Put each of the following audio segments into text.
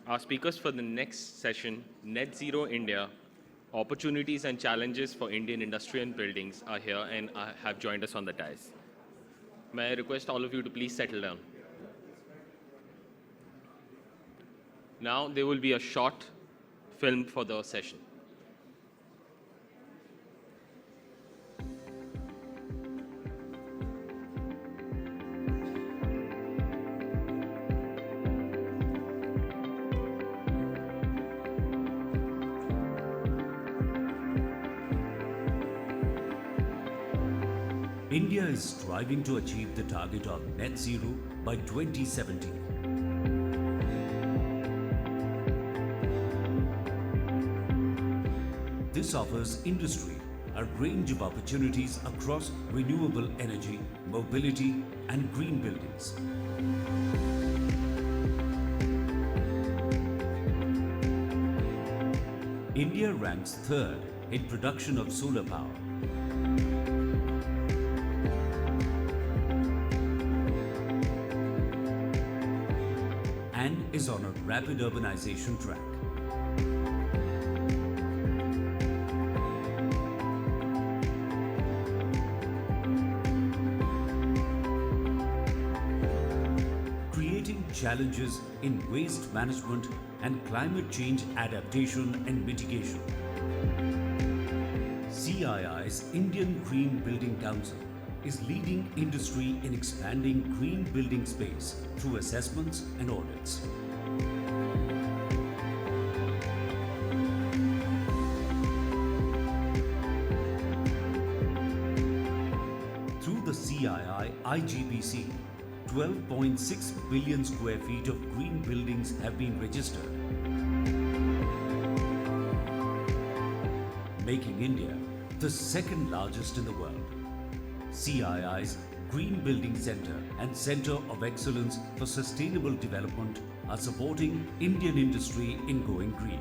Our speakers for the next session, Net Zero India, Opportunities and Challenges for Indian Industry and Buildings, are here and have joined us on the dais. May I request all of you to please settle down. Now there will be a short film for the session. India is striving to achieve the target of net zero by 2070. This offers industry a range of opportunities across renewable energy, mobility, and green buildings. India ranks third in production of solar power. And is on a rapid urbanization track. Creating challenges in waste management and climate change adaptation and mitigation. CII's Indian Green Building Council is leading industry in expanding green building space through assessments and audits. Through the CII IGBC, 12.6 billion square feet of green buildings have been registered, making India the second largest in the world. CII's Green Building Centre and Centre of Excellence for Sustainable Development are supporting Indian industry in going green.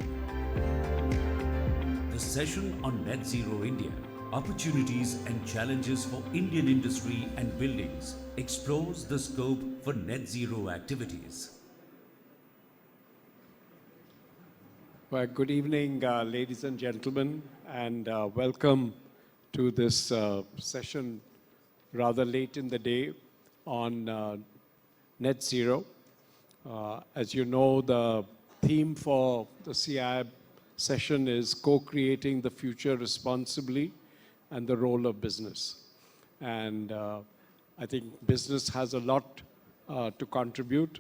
The session on Net Zero India, Opportunities and Challenges for Indian Industry and Buildings explores the scope for net zero activities. Well, good evening, ladies and gentlemen, and welcome to this session rather late in the day on net zero. As you know, the theme for the CII session is co-creating the future responsibly and the role of business. And I think business has a lot to contribute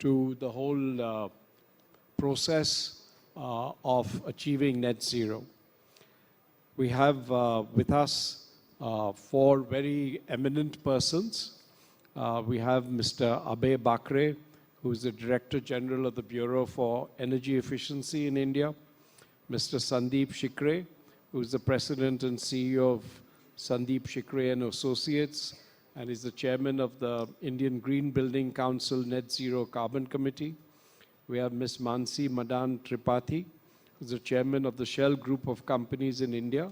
to the whole process of achieving net zero. We have with us four very eminent persons. We have Mr. Abhay Bakre, who is the Director General of the Bureau for Energy Efficiency in India. Mr. Sandeep Shikre, who is the President and CEO of Sandeep Shikre and Associates, and is the Chairman of the Indian Green Building Council Net Zero Carbon Committee. We have Ms. Mansi Madan Tripathi, who is the Chairman of the Shell Group of Companies in India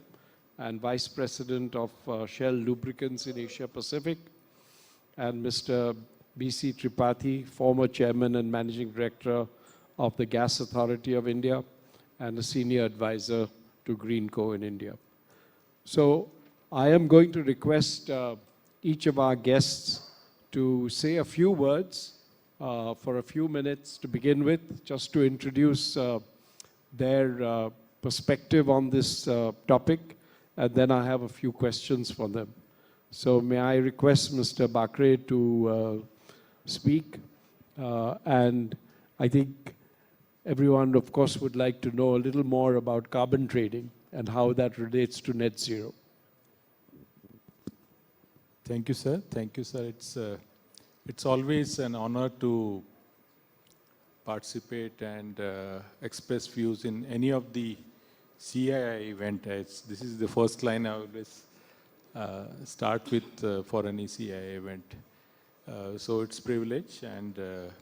and Vice President of Shell Lubricants in Asia Pacific, and Mr. B.C. Tripathi, former Chairman and Managing Director of the Gas Authority of India and a Senior Advisor to Greenco in India. So I am going to request each of our guests to say a few words for a few minutes to begin with, just to introduce their perspective on this topic, and then I have a few questions for them. So may I request Mr. Bakre to speak? And I think everyone, of course, would like to know a little more about carbon trading and how that relates to net zero. Thank you, sir. Thank you, sir. It's always an honor to participate and express views in any of the CII event. This is the first line I always start with for any CII event. So it's a privilege, and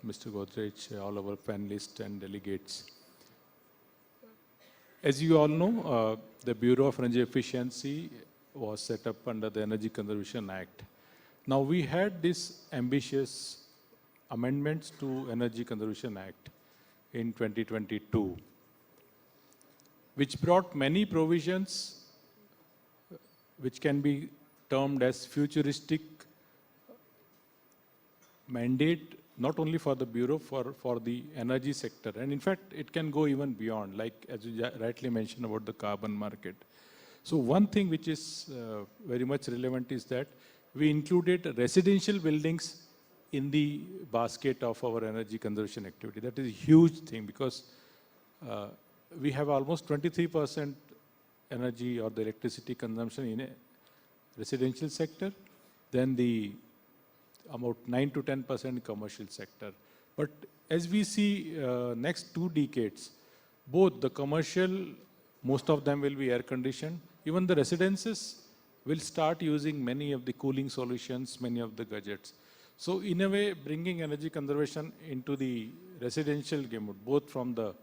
Mr. Godrej, all our panelists and delegates. As you all know, the Bureau of Energy Efficiency was set up under the Energy Conservation Act. Now we had this ambitious amendments to Energy Conservation Act, in 2022, which brought many provisions which can be termed as futuristic mandate, not only for the Bureau, for the energy sector. And in fact, it can go even beyond, like as you rightly mentioned about the carbon market. So one thing which is very much relevant is that we included residential buildings in the basket of our energy conservation activity. That is a huge thing because we have almost 23% energy or the electricity consumption in a residential sector, then the about 9 to 10% commercial sector. But as we see next 2 decades, both the commercial, most of them will be air conditioned, even the residences will start using many of the cooling solutions, many of the gadgets. So in a way, bringing energy conservation into the residential gamut, both from the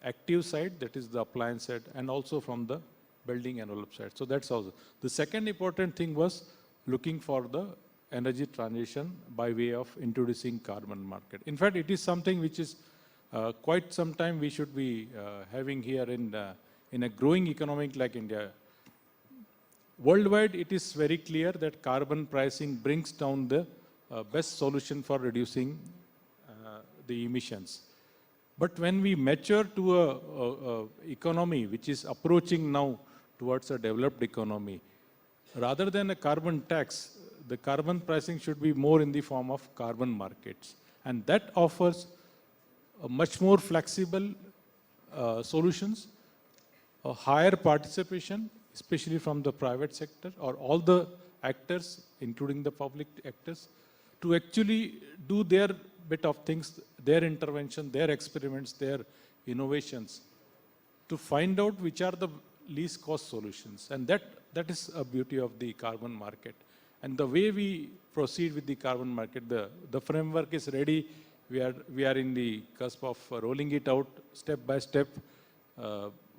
active side, that is the appliance side, and also from the building envelope side. So that's also. The second important thing was looking for the energy transition by way of introducing carbon market. In fact, it is something which is quite some time we should be having here in a growing economy like India. Worldwide, it is very clear that carbon pricing brings down the best solution for reducing the emissions. But when we mature to a economy which is approaching now towards a developed economy, rather than a carbon tax, the carbon pricing should be more in the form of carbon markets. And that offers a much more flexible solutions, a higher participation, especially from the private sector or all the actors, including the public actors, to actually do their bit of things, their intervention, their experiments, their innovations, to find out which are the least cost solutions. And that is a beauty of the carbon market. And the way we proceed with the carbon market, the framework is ready. We are in the cusp of rolling it out step by step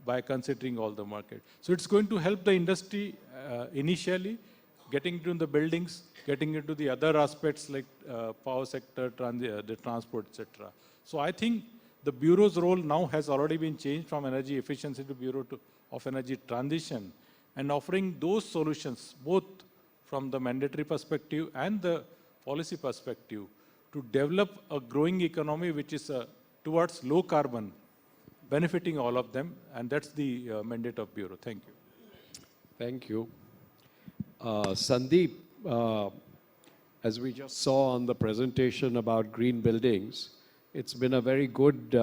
by considering all the market. So it's going to help the industry initially, getting into the buildings, getting into the other aspects like power sector, the transport, etc. So I think the Bureau's role now has already been changed from energy efficiency to Bureau of Energy Transition, and offering those solutions, both from the mandatory perspective and the policy perspective, to develop a growing economy which is towards low carbon, benefiting all of them, and that's the mandate of Bureau. Thank you. Thank you. Sandeep, as we just saw on the presentation about green buildings, it's been a very good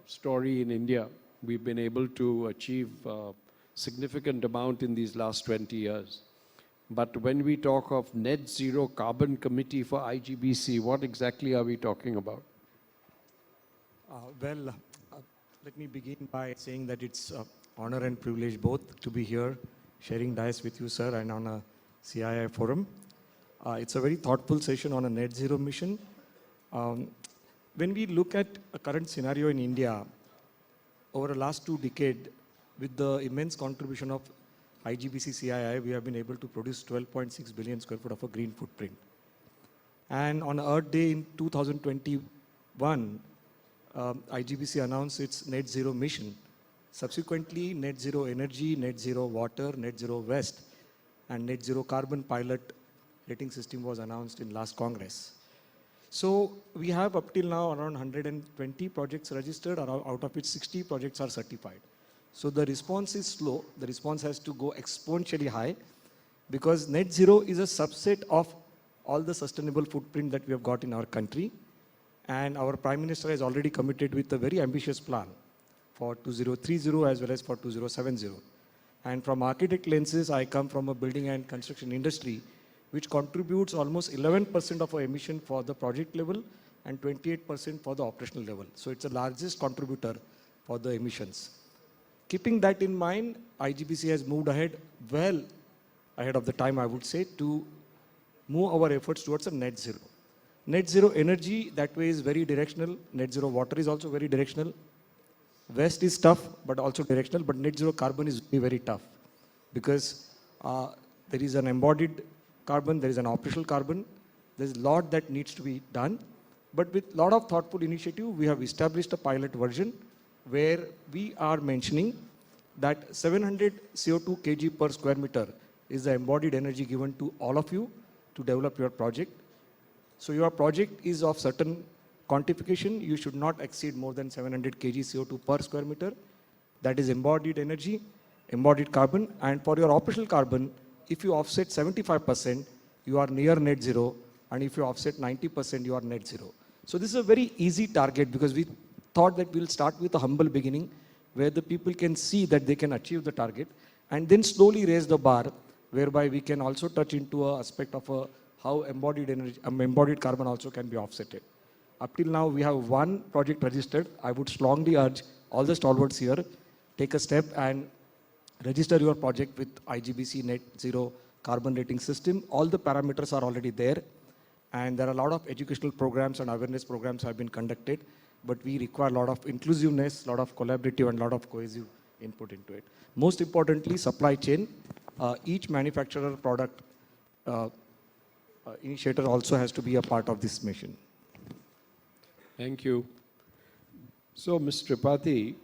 story in India. We've been able to achieve significant amount in these last 20 years. But when we talk of net zero carbon committee for IGBC, what exactly are we talking about? Let me begin by saying that it's an honor and privilege both to be here, sharing dais with you, sir, and on a CII forum. It's a very thoughtful session on a net zero mission. When we look at a current scenario in India, over the last 2 decades, with the immense contribution of IGBC CII, we have been able to produce 12.6 billion square foot of a green footprint. And on Earth Day in 2021, IGBC announced its net zero mission. Subsequently, net zero energy, net zero water, net zero waste, and net zero carbon pilot rating system was announced in last Congress. So we have up till now around 120 projects registered, out of which 60 projects are certified. So the response is slow. The response has to go exponentially high because net zero is a subset of all the sustainable footprint that we have got in our country. And our Prime Minister has already committed with a very ambitious plan for 2030 as well as for 2070. And from architect lenses, I come from a building and construction industry, which contributes almost 11% of our emission for the project level and 28% for the operational level. So it's the largest contributor for the emissions. Keeping that in mind, IGBC has moved ahead, well ahead of the time, I would say, to move our efforts towards a net zero. Net zero energy, that way, is very directional. Net zero water is also very directional. Waste is tough, but also directional. But net zero carbon is very, very tough because there is an embodied carbon, there is an operational carbon. There's a lot that needs to be done. But with a lot of thoughtful initiative, we have established a pilot version where we are mentioning that 700 CO2 kg per square meter is the embodied energy given to all of you to develop your project. So your project is of certain quantification. You should not exceed more than 700 kg CO2 per square meter. That is embodied energy, embodied carbon. And for your operational carbon, if you offset 75%, you are near net zero. And if you offset 90%, you are net zero. So this is a very easy target because we thought that we'll start with a humble beginning where the people can see that they can achieve the target and then slowly raise the bar, whereby we can also touch into an aspect of how embodied energy, embodied carbon also can be offsetted. Up till now, we have one project registered. I would strongly urge all the stalwarts here, take a step and register your project with IGBC Net Zero Carbon Rating System. All the parameters are already there. And there are a lot of educational programs and awareness programs have been conducted. But we require a lot of inclusiveness, a lot of collaborative and a lot of cohesive input into it. Most importantly, supply chain. Each manufacturer product initiator also has to be a part of this mission. Thank you. So, Ms. Tripathi,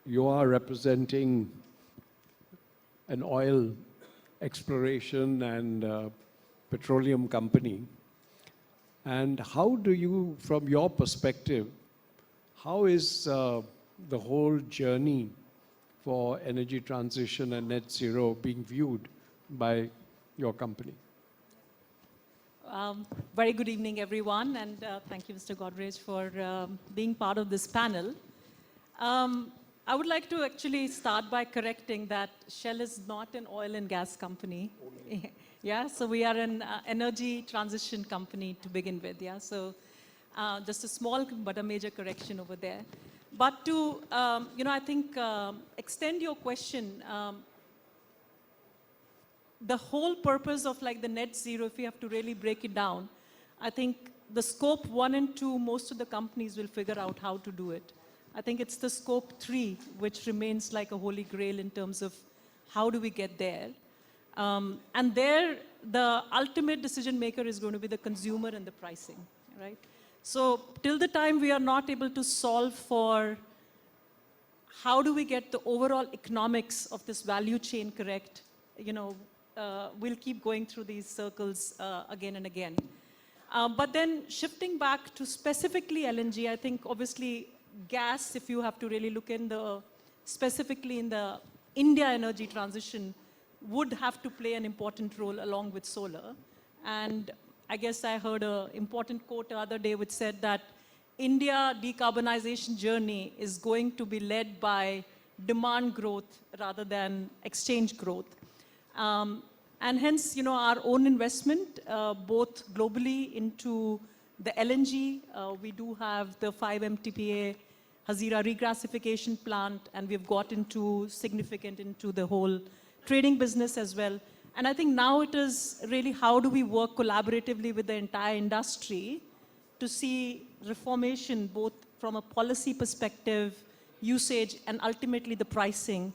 you are representing an oil exploration and petroleum company. And how do you, from your perspective, how is the whole journey for energy transition and net zero being viewed by your company? Very good evening, everyone, and thank you, Mr. Godrej, for being part of this panel. I would like to actually start by correcting that Shell is not an oil and gas company. Yeah, so we are an energy transition company to begin with. Yeah, so just a small but a major correction over there. But to, I think extend your question, the whole purpose of like the net zero, if we have to really break it down, I think the scope 1 and 2, most of the companies will figure out how to do it. I think it's the scope 3, which remains like a holy grail in terms of how do we get there. And there, the ultimate decision maker is going to be the consumer and the pricing, right? So till the time we are not able to solve for how do we get the overall economics of this value chain correct, we'll keep going through these circles again and again. But then shifting back to specifically LNG, I think obviously gas, if you have to really look in specifically in the India energy transition, would have to play an important role along with solar. And I guess I heard an important quote the other day which said that India decarbonization journey is going to be led by demand growth rather than exchange growth. And hence, our own investment, both globally into the LNG, we do have the 5 MTPA Hazira regasification plant, and we've got into the whole trading business as well. And I think now it is really how do we work collaboratively with the entire industry to see reformation, both from a policy perspective, usage, and ultimately the pricing,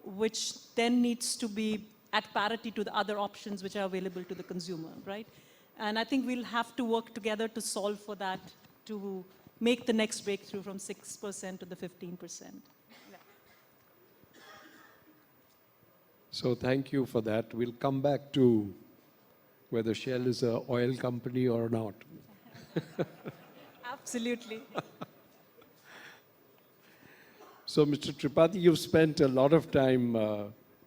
which then needs to be at parity to the other options which are available to the consumer, right? And I think we'll have to work together to solve for that, to make the next breakthrough from 6% to the 15%. So thank you for that. We'll come back to whether Shell is an oil company or not. Absolutely. So, Mr. Tripathi, you've spent a lot of time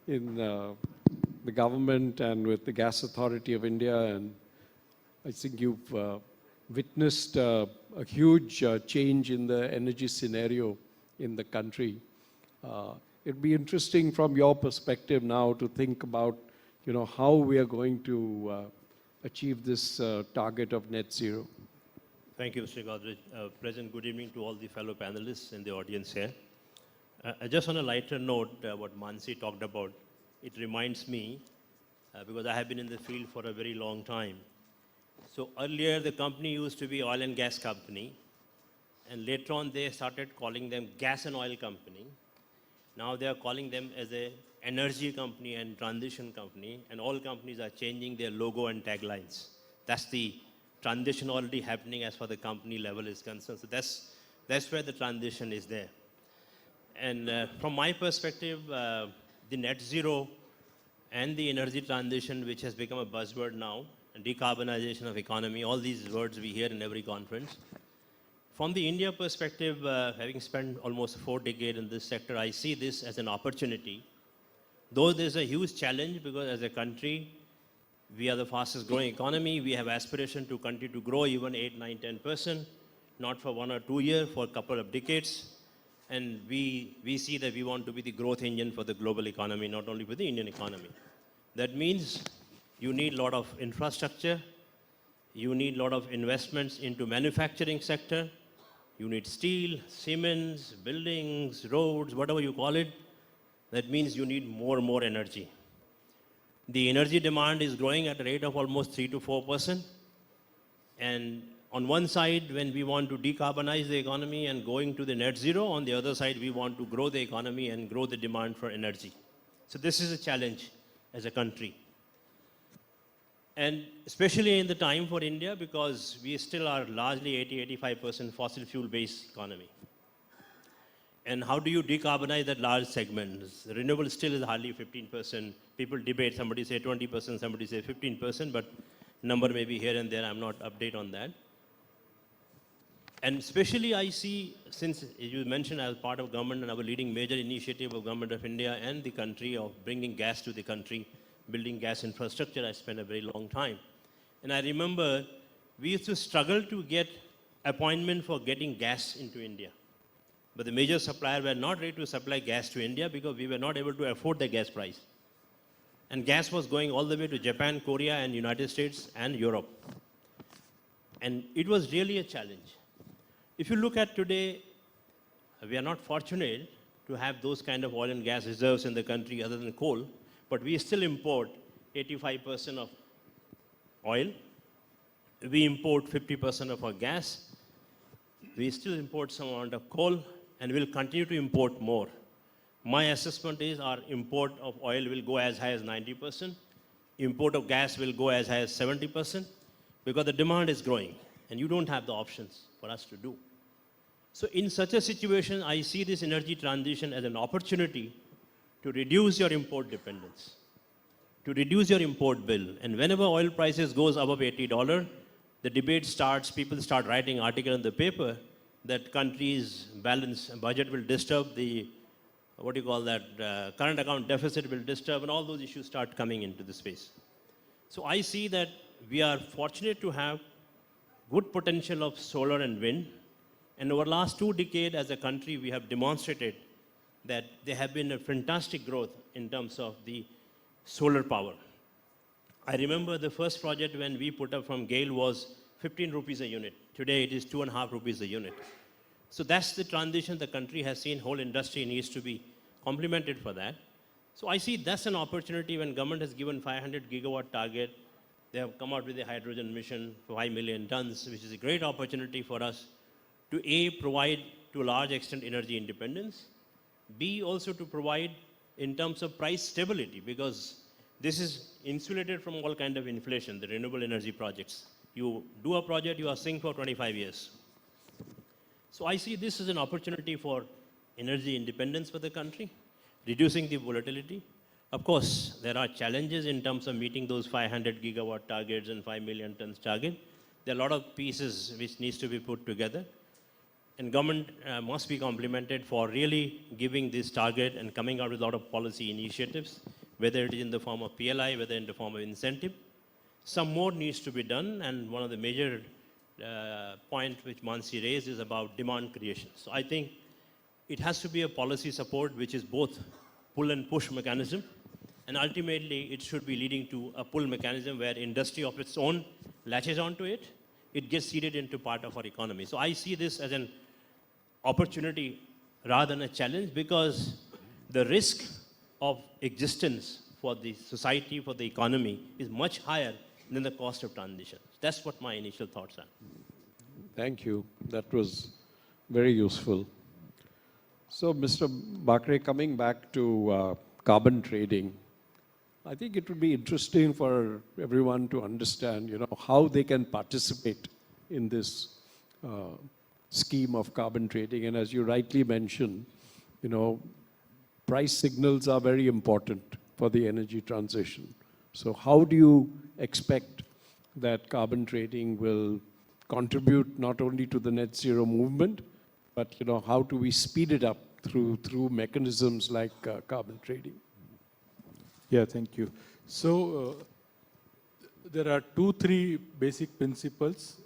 in the government and with the Gas Authority of India, and I think you've witnessed a huge change in the energy scenario in the country. It'd be interesting from your perspective now to think about, how we are going to achieve this target of net zero. Thank you, Mr. Godrej. Present, good evening to all the fellow panelists in the audience here. Just on a lighter note, what Mansi talked about, it reminds me, because I have been in the field for a very long time. So earlier, the company used to be oil and gas company, and later on, they started calling them gas and oil company. Now they are calling them as a energy company and transition company, and all companies are changing their logo and taglines. That's the transition already happening as far as the company level is concerned. So that's where the transition is there. And from my perspective, the net zero and the energy transition, which has become a buzzword now, and decarbonization of economy, all these words we hear in every conference. From the India perspective, having spent almost 4 decades in this sector, I see this as an opportunity. Though there's a huge challenge because as a country, we are the fastest growing economy. We have aspiration to continue to grow even 8, 9, 10%, not for 1 or 2 years, for a couple of decades. And we see that we want to be the growth engine for the global economy, not only for the Indian economy. That means you need a lot of infrastructure. You need a lot of investments into manufacturing sector. You need steel, cements, buildings, roads, whatever you call it. That means you need more and more energy. The energy demand is growing at a rate of almost 3 to 4%. And on one side, when we want to decarbonize the economy and going to the net zero, on the other side, we want to grow the economy and grow the demand for energy. So this is a challenge as a country. And especially in the time for India, because we still are largely 80-85% fossil fuel-based economy. And how do you decarbonize that large segment? Renewable still is hardly 15%. People debate, somebody say 20%, somebody say 15%, but number may be here and there, I'm not update on that. And especially I see, since you mentioned as part of government and our leading major initiative of government of India and the country of bringing gas to the country, building gas infrastructure, I spent a very long time. And I remember we used to struggle to get appointment for getting gas into India. But the major suppliers were not ready to supply gas to India because we were not able to afford the gas price. And gas was going all the way to Japan, Korea, and United States and Europe. And it was really a challenge. If you look at today, we are not fortunate to have those kind of oil and gas reserves in the country other than coal, but we still import 85% of oil. We import 50% of our gas. We still import some amount of coal, and we'll continue to import more. My assessment is our import of oil will go as high as 90%. Import of gas will go as high as 70% because the demand is growing, and you don't have the options for us to do. So in such a situation, I see this energy transition as an opportunity to reduce your import dependence, to reduce your import bill. And whenever oil prices goes above $80, the debate starts, people start writing articles in the paper that country's balance budget will disturb, the, current account deficit will disturb, and all those issues start coming into the space. So I see that we are fortunate to have good potential of solar and wind. And over the last 2 decades as a country, we have demonstrated that there have been a fantastic growth in terms of the solar power. I remember the first project when we put up from GAIL was 15 rupees a unit. Today it is 2.5 rupees a unit. So that's the transition the country has seen. Whole industry needs to be complemented for that. So I see that's an opportunity when government has given 500 gigawatt target. They have come out with a hydrogen mission for 5 million tons, which is a great opportunity for us to A, provide to a large extent energy independence, B, also to provide in terms of price stability, because this is insulated from all kind of inflation, the renewable energy projects. You do a project, you are synced for 25 years. So I see this as an opportunity for energy independence for the country, reducing the volatility. Of course, there are challenges in terms of meeting those 500 gigawatt targets and 5 million tons target. There are a lot of pieces which needs to be put together. And government must be complemented for really giving this target and coming out with a lot of policy initiatives, whether it is in the form of PLI, whether in the form of incentive. Some more needs to be done, and one of the major point which Mansi raised is about demand creation. So I think it has to be a policy support which is both pull and push mechanism, and ultimately it should be leading to a pull mechanism where industry of its own latches onto it, it gets seeded into part of our economy. So I see this as an opportunity rather than a challenge, because the risk of existence for the society, for the economy, is much higher than the cost of transition. That's what my initial thoughts are. Thank you. That was very useful. So, Mr. Bakre, coming back to carbon trading, I think it would be interesting for everyone to understand, how they can participate in this scheme of carbon trading. And as you rightly mentioned, price signals are very important for the energy transition. So how do you expect that carbon trading will contribute not only to the net zero movement, but how do we speed it up through mechanisms like carbon trading? Yeah, thank you. So there are 2-3 basic principles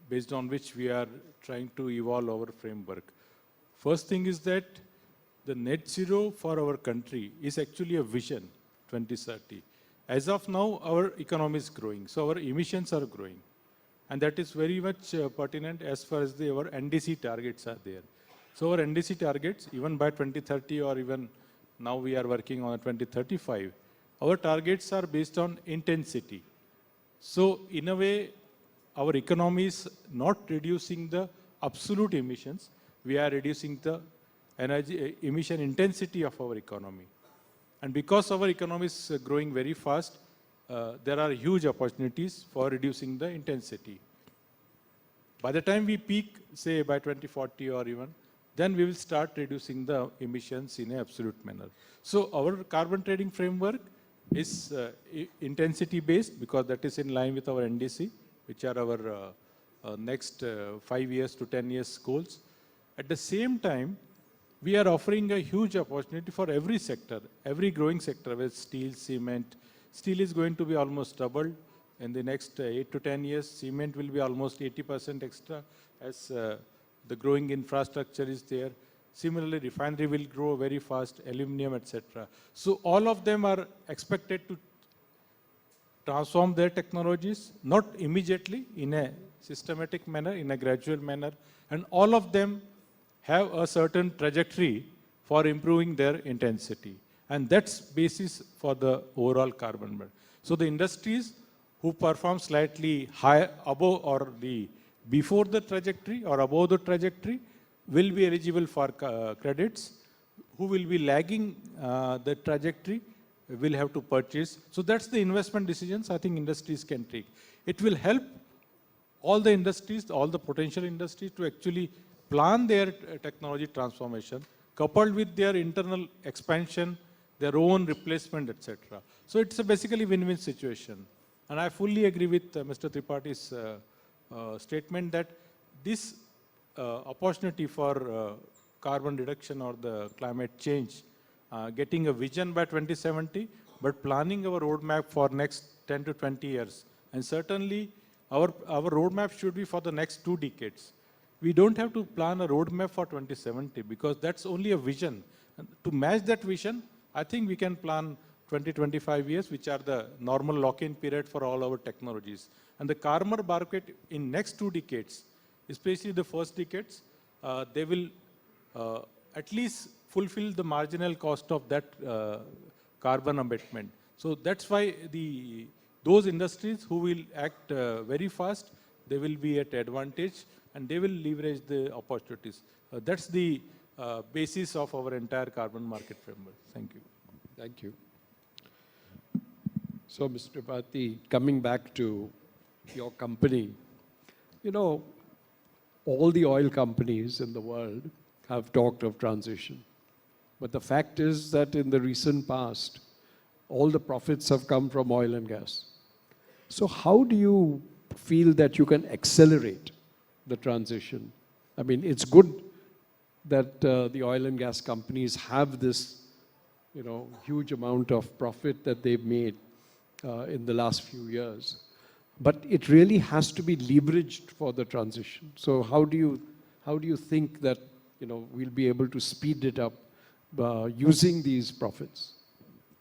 based on which we are trying to evolve our framework. First thing is that the net zero for our country is actually a vision, 2030. As of now, our economy is growing, so our emissions are growing. And that is very much pertinent as far as our NDC targets are there. So our NDC targets, even by 2030 or even now we are working on 2035, our targets are based on intensity. So in a way, our economy is not reducing the absolute emissions, we are reducing the energy emission intensity of our economy. And because our economy is growing very fast, there are huge opportunities for reducing the intensity. By the time we peak, say by 2040 or even, then we will start reducing the emissions in an absolute manner. So our carbon trading framework is intensity based because that is in line with our NDC, which are our next 5 years to 10 years goals. At the same time, we are offering a huge opportunity for every sector, every growing sector, whether steel, cement. Steel is going to be almost doubled in the next 8 to 10 years. Cement will be almost 80% extra as the growing infrastructure is there. Similarly, refinery will grow very fast, aluminum, etc. So all of them are expected to transform their technologies, not immediately, in a systematic manner, in a gradual manner, and all of them have a certain trajectory for improving their intensity. And that's basis for the overall carbon burn. So the industries who perform slightly higher, above or before the trajectory or above the trajectory will be eligible for credits. Who will be lagging the trajectory will have to purchase. So that's the investment decisions I think industries can take. It will help all the industries, all the potential industries to actually plan their technology transformation coupled with their internal expansion, their own replacement, etc. So it's a basically win-win situation. And I fully agree with Mr. Tripathi's statement that this opportunity for carbon reduction or the climate change, getting a vision by 2070, but planning our roadmap for next 10 to 20 years. And certainly our roadmap should be for the next 2 decades. We don't have to plan a roadmap for 2070 because that's only a vision. And to match that vision, I think we can plan 20-25 years, which are the normal lock-in period for all our technologies. And the carbon market in next 2 decades, especially the first decades, they will at least fulfill the marginal cost of that carbon abatement. So that's why those industries who will act very fast, they will be at advantage and they will leverage the opportunities. That's the basis of our entire carbon market framework. Thank you. Thank you. So, Mr. Tripathi, coming back to your company, all the oil companies in the world have talked of transition. But the fact is that in the recent past, all the profits have come from oil and gas. So how do you feel that you can accelerate the transition? I mean, it's good that the oil and gas companies have this, huge amount of profit that they've made in the last few years. But it really has to be leveraged for the transition. So how do you think that we'll be able to speed it up using these profits?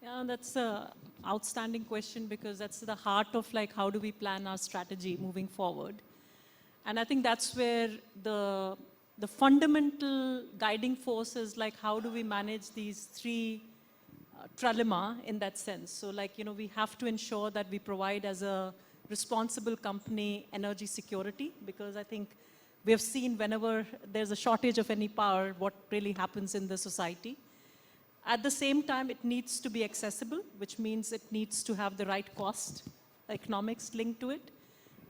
Yeah, that's an outstanding question because that's the heart of how do we plan our strategy moving forward. And I think that's where the fundamental guiding force is how do we manage these 3 trilemma in that sense. So we have to ensure that we provide as a responsible company energy security, because I think we have seen whenever there's a shortage of any power, what really happens in the society. At the same time, it needs to be accessible, which means it needs to have the right cost economics linked to it.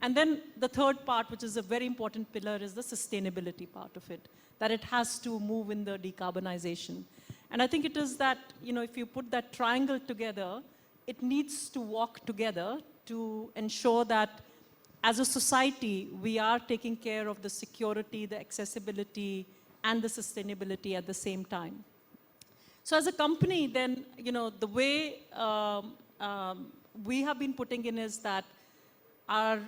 And then the third part, which is a very important pillar, is the sustainability part of it, that it has to move in the decarbonization. And I think it is that, if you put that triangle together, it needs to walk together to ensure that as a society, we are taking care of the security, the accessibility, and the sustainability at the same time. So as a company, then, the way we have been putting in is that our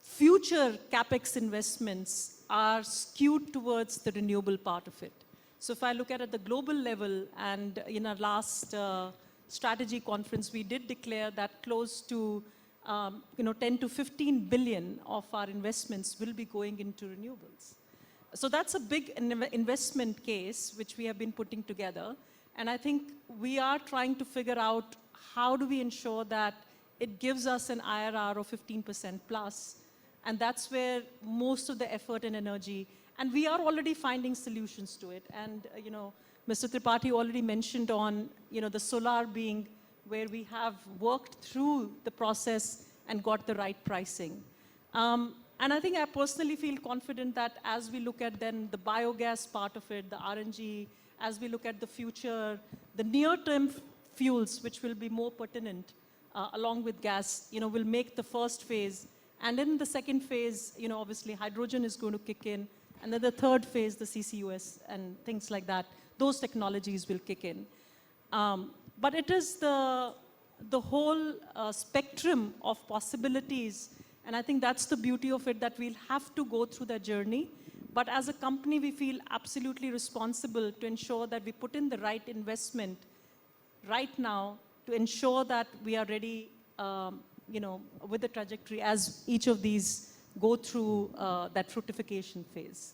future CapEx investments are skewed towards the renewable part of it. So if I look at the global level, and in our last strategy conference, we did declare that close to 10 to 15 billion of our investments will be going into renewables. So that's a big investment case which we have been putting together. And I think we are trying to figure out how do we ensure that it gives us an IRR of 15% plus. And that's where most of the effort and energy, and we are already finding solutions to it. And, Mr. Tripathi already mentioned on, the solar being where we have worked through the process and got the right pricing. And I think I personally feel confident that as we look at then the biogas part of it, the RNG, as we look at the future, the near-term fuels, which will be more pertinent along with gas, will make the first phase. And then the second phase, obviously hydrogen is going to kick in. And then the third phase, the CCUS and things like that, those technologies will kick in. But it is the whole spectrum of possibilities. And I think that's the beauty of it, that we'll have to go through that journey. But as a company, we feel absolutely responsible to ensure that we put in the right investment right now to ensure that we are ready, with the trajectory as each of these go through that fructification phase.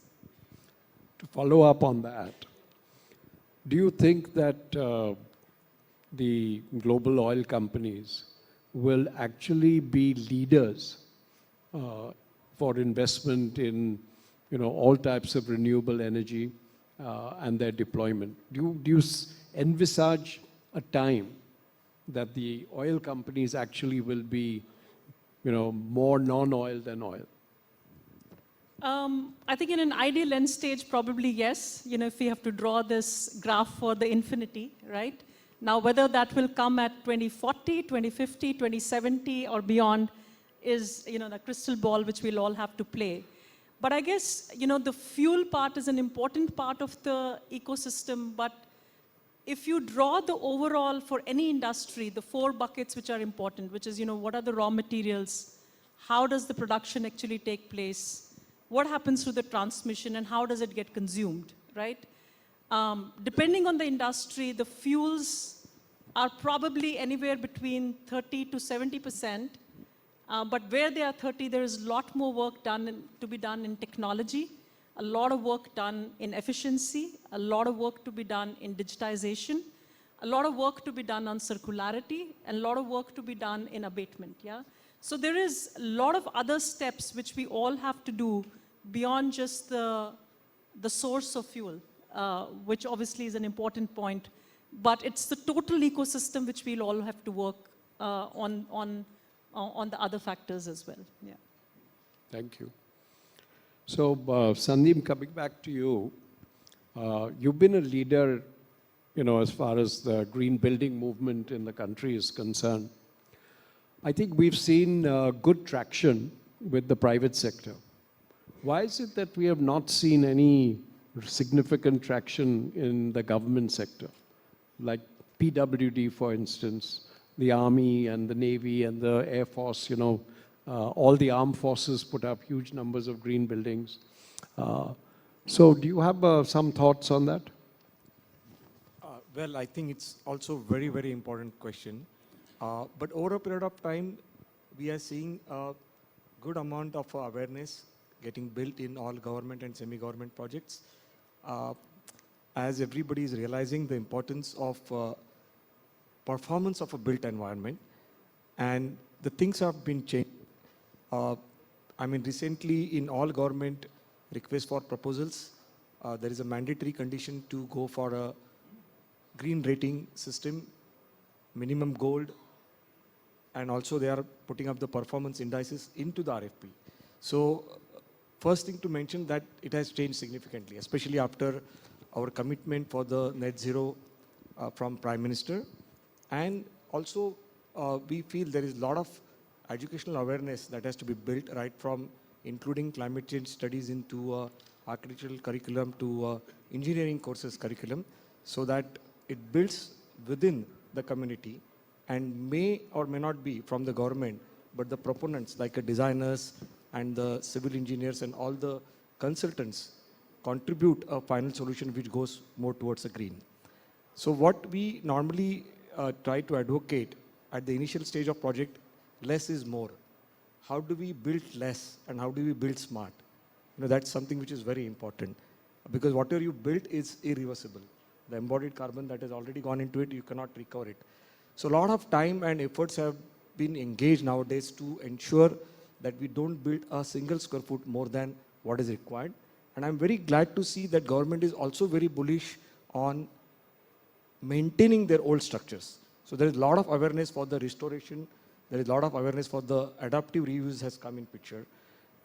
To follow up on that, do you think that the global oil companies will actually be leaders for investment in all types of renewable energy and their deployment? Do you envisage a time that the oil companies actually will be more non-oil than oil? I think in an ideal end stage, probably yes. If we have to draw this graph for the infinity, right? Now, whether that will come at 2040, 2050, 2070 or beyond is, the crystal ball which we'll all have to play. But I guess, the fuel part is an important part of the ecosystem. But if you draw the overall, for any industry, the 4 buckets which are important, which is, what are the raw materials? How does the production actually take place? What happens to the transmission and how does it get consumed, right? Depending on the industry, the fuels are probably anywhere between 30 to 70%. But where they are 30, there is a lot more work to be done in technology, a lot of work done in efficiency, a lot of work to be done in digitization, a lot of work to be done on circularity, and a lot of work to be done in abatement, yeah? So there is a lot of other steps which we all have to do beyond just the source of fuel, which obviously is an important point. But it's the total ecosystem which we'll all have to work on the other factors as well. Yeah. Thank you. So, Sandeep, coming back to you, you've been a leader, as far as the green building movement in the country is concerned. I think we've seen good traction with the private sector. Why is it that we have not seen any significant traction in the government sector? Like PWD, for instance, the Army and the Navy and the Air Force, all the armed forces put up huge numbers of green buildings. So do you have some thoughts on that? Well, I think it's also a very, very important question. But over a period of time, we are seeing a good amount of awareness getting built in all government and semi-government projects. As everybody is realizing the importance of performance of a built environment, and the things have been changed. Recently in all government requests for proposals, there is a mandatory condition to go for a green rating system, minimum gold, and also they are putting up the performance indices into the RFP. So first thing to mention that it has changed significantly, especially after our commitment for the net zero from Prime Minister. And also we feel there is a lot of educational awareness that has to be built right from including climate change studies into architectural curriculum to engineering courses curriculum, so that it builds within the community and may or may not be from the government, but the proponents like designers and the civil engineers and all the consultants contribute a final solution which goes more towards the green. So what we normally try to advocate at the initial stage of project, less is more. How do we build less and how do we build smart? That's something which is very important, because whatever you build is irreversible. The embodied carbon that has already gone into it, you cannot recover it. So a lot of time and efforts have been engaged nowadays to ensure that we don't build a single square foot more than what is required. And I'm very glad to see that government is also very bullish on maintaining their old structures. So there is a lot of awareness for the restoration. There is a lot of awareness for the adaptive reuse has come in picture.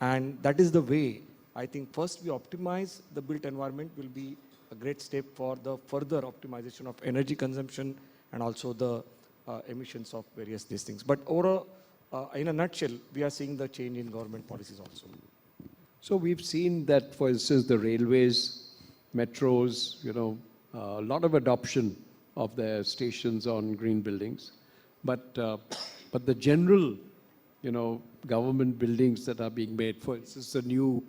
And that is the way, I think first we optimize the built environment will be a great step for the further optimization of energy consumption and also the emissions of various these things. But overall, in a nutshell, we are seeing the change in government policies also. So we've seen that, for instance, the railways, metros, a lot of adoption of their stations on green buildings. But the general, government buildings that are being made, for instance, the new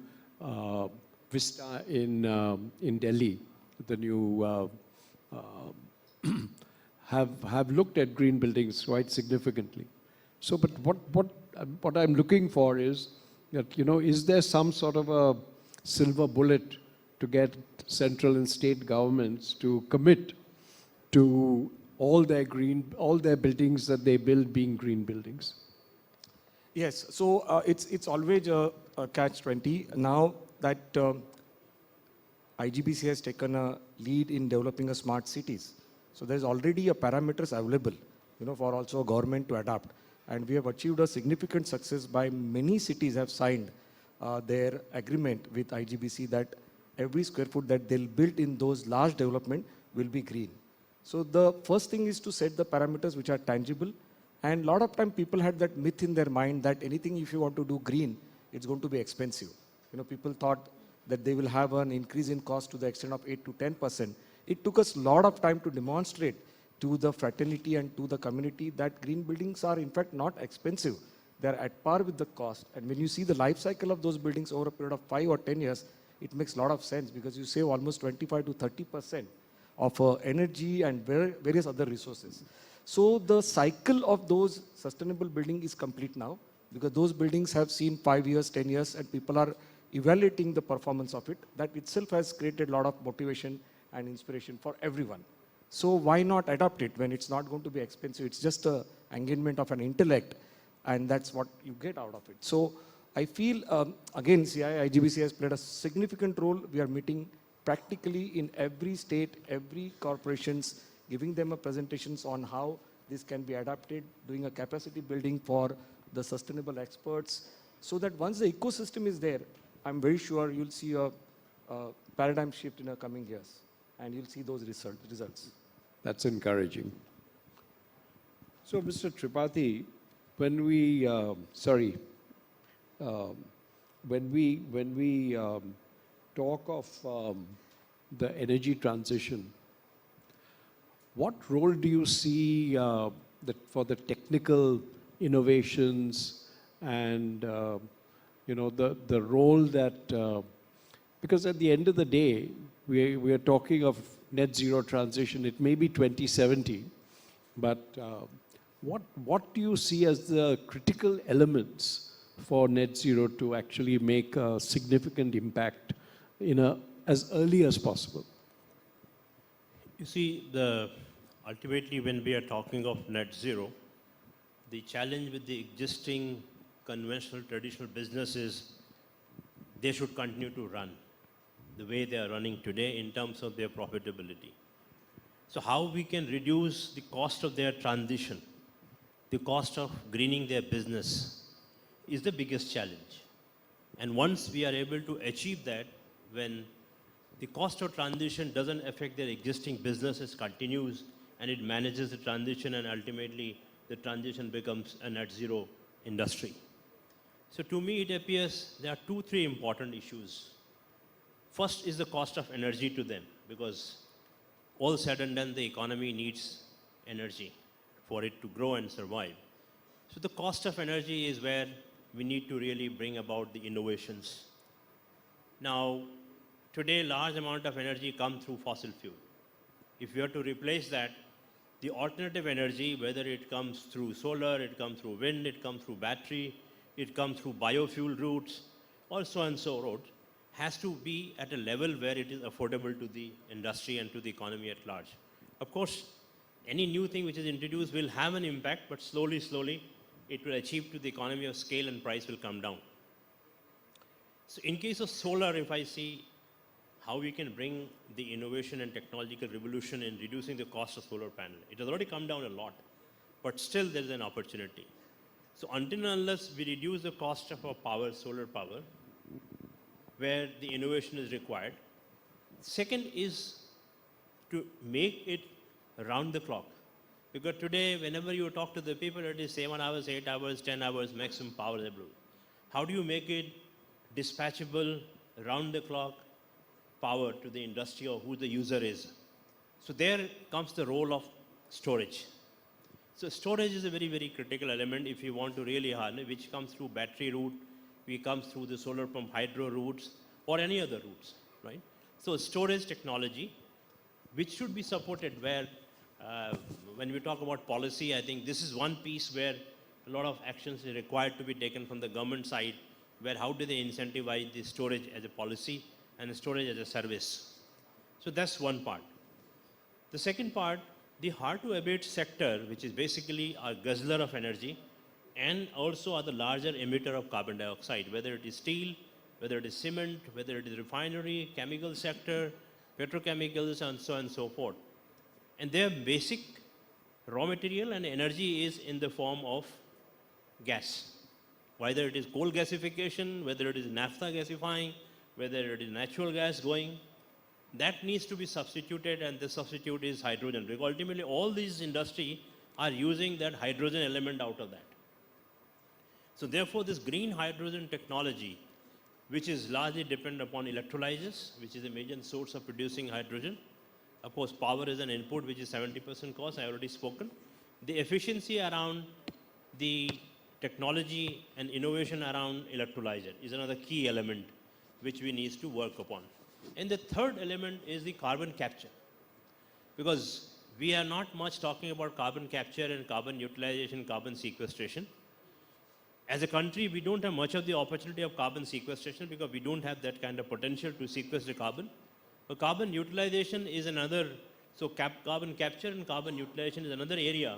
Vista in Delhi, the new have looked at green buildings quite significantly. So, but what I'm looking for is that, is there some sort of a silver bullet to get central and state governments to commit to all their buildings that they build being green buildings? Yes, so it's always a catch-20. Now that IGBC has taken a lead in developing a smart cities, so there's already a parameters available, for also government to adapt. And we have achieved a significant success by many cities have signed their agreement with IGBC that every square foot that they'll build in those large development will be green. So the first thing is to set the parameters which are tangible. And a lot of time people had that myth in their mind that anything if you want to do green, it's going to be expensive. People thought that they will have an increase in cost to the extent of 8 to 10%. It took us a lot of time to demonstrate to the fraternity and to the community that green buildings are in fact not expensive. They're at par with the cost. And when you see the life cycle of those buildings over a period of 5 or 10 years, it makes a lot of sense because you save almost 25 to 30% of energy and various other resources. So the cycle of those sustainable building is complete now because those buildings have seen 5 years, 10 years, and people are evaluating the performance of it. That itself has created a lot of motivation and inspiration for everyone. So why not adopt it when it's not going to be expensive? It's just an engagement of an intellect, and that's what you get out of it. So I feel, again, CII IGBC has played a significant role. We are meeting practically in every state, every corporations, giving them a presentations on how this can be adapted, doing a capacity building for the sustainable experts, so that once the ecosystem is there, I'm very sure you'll see a paradigm shift in the coming years, and you'll see those results. That's encouraging. So, Mr. Tripathi, when we talk of the energy transition, what role do you see for the technical innovations and the role that because at the end of the day we are talking of net zero transition. It may be 2070, but what do you see as the critical elements for net zero to actually make a significant impact as early as possible? You see, ultimately when we are talking of net zero, the challenge with the existing conventional traditional businesses, they should continue to run the way they are running today in terms of their profitability. So how we can reduce the cost of their transition, the cost of greening their business is the biggest challenge. And once we are able to achieve that, when the cost of transition doesn't affect their existing businesses, continues, and it manages the transition, and ultimately the transition becomes a net zero industry. So to me, it appears there are 2-3 important issues. First is the cost of energy to them, because all said and done, the economy needs energy for it to grow and survive. So the cost of energy is where we need to really bring about the innovations. Now, today, large amount of energy comes through fossil fuel. If we are to replace that, the alternative energy, whether it comes through solar, it comes through wind, it comes through battery, it comes through biofuel routes, or so and so route, has to be at a level where it is affordable to the industry and to the economy at large. Of course, any new thing which is introduced will have an impact, but slowly, slowly, it will achieve to the economy of scale and price will come down. So in case of solar, if I see how we can bring the innovation and technological revolution in reducing the cost of solar panel, it has already come down a lot, but still there is an opportunity. So until and unless we reduce the cost of our power, solar power, where the innovation is required. Second is to make it round the clock. Because today, whenever you talk to the people, it is 7 hours, 8 hours, 10 hours maximum power available. How do you make it dispatchable, round the clock power to the industry or who the user is? So there comes the role of storage. So storage is a very, very critical element if you want to really harness, which comes through battery route, which comes through the solar pump hydro routes, or any other routes, right? So storage technology, which should be supported where, when we talk about policy, I think this is one piece where a lot of actions are required to be taken from the government side, where how do they incentivize the storage as a policy and the storage as a service. So that's one part. The second part, the hard-to-abate sector, which is basically a guzzler of energy, and also are the larger emitter of carbon dioxide, whether it is steel, whether it is cement, whether it is refinery, chemical sector, petrochemicals, and so forth. And their basic raw material and energy is in the form of gas. Whether it is coal gasification, whether it is naphtha gasifying, whether it is natural gas going, that needs to be substituted, and the substitute is hydrogen. Because ultimately all these industries are using that hydrogen element out of that. So therefore this green hydrogen technology, which is largely dependent upon electrolyzers, which is a major source of producing hydrogen. Of course, power is an input, which is 70% cost, I already spoken. The efficiency around the technology and innovation around electrolyzer is another key element which we need to work upon. And the third element is the carbon capture. Because we are not much talking about carbon capture and carbon utilization, carbon sequestration. As a country, we don't have much of the opportunity of carbon sequestration because we don't have that kind of potential to sequester carbon. But carbon utilization is another, so carbon capture and carbon utilization is another area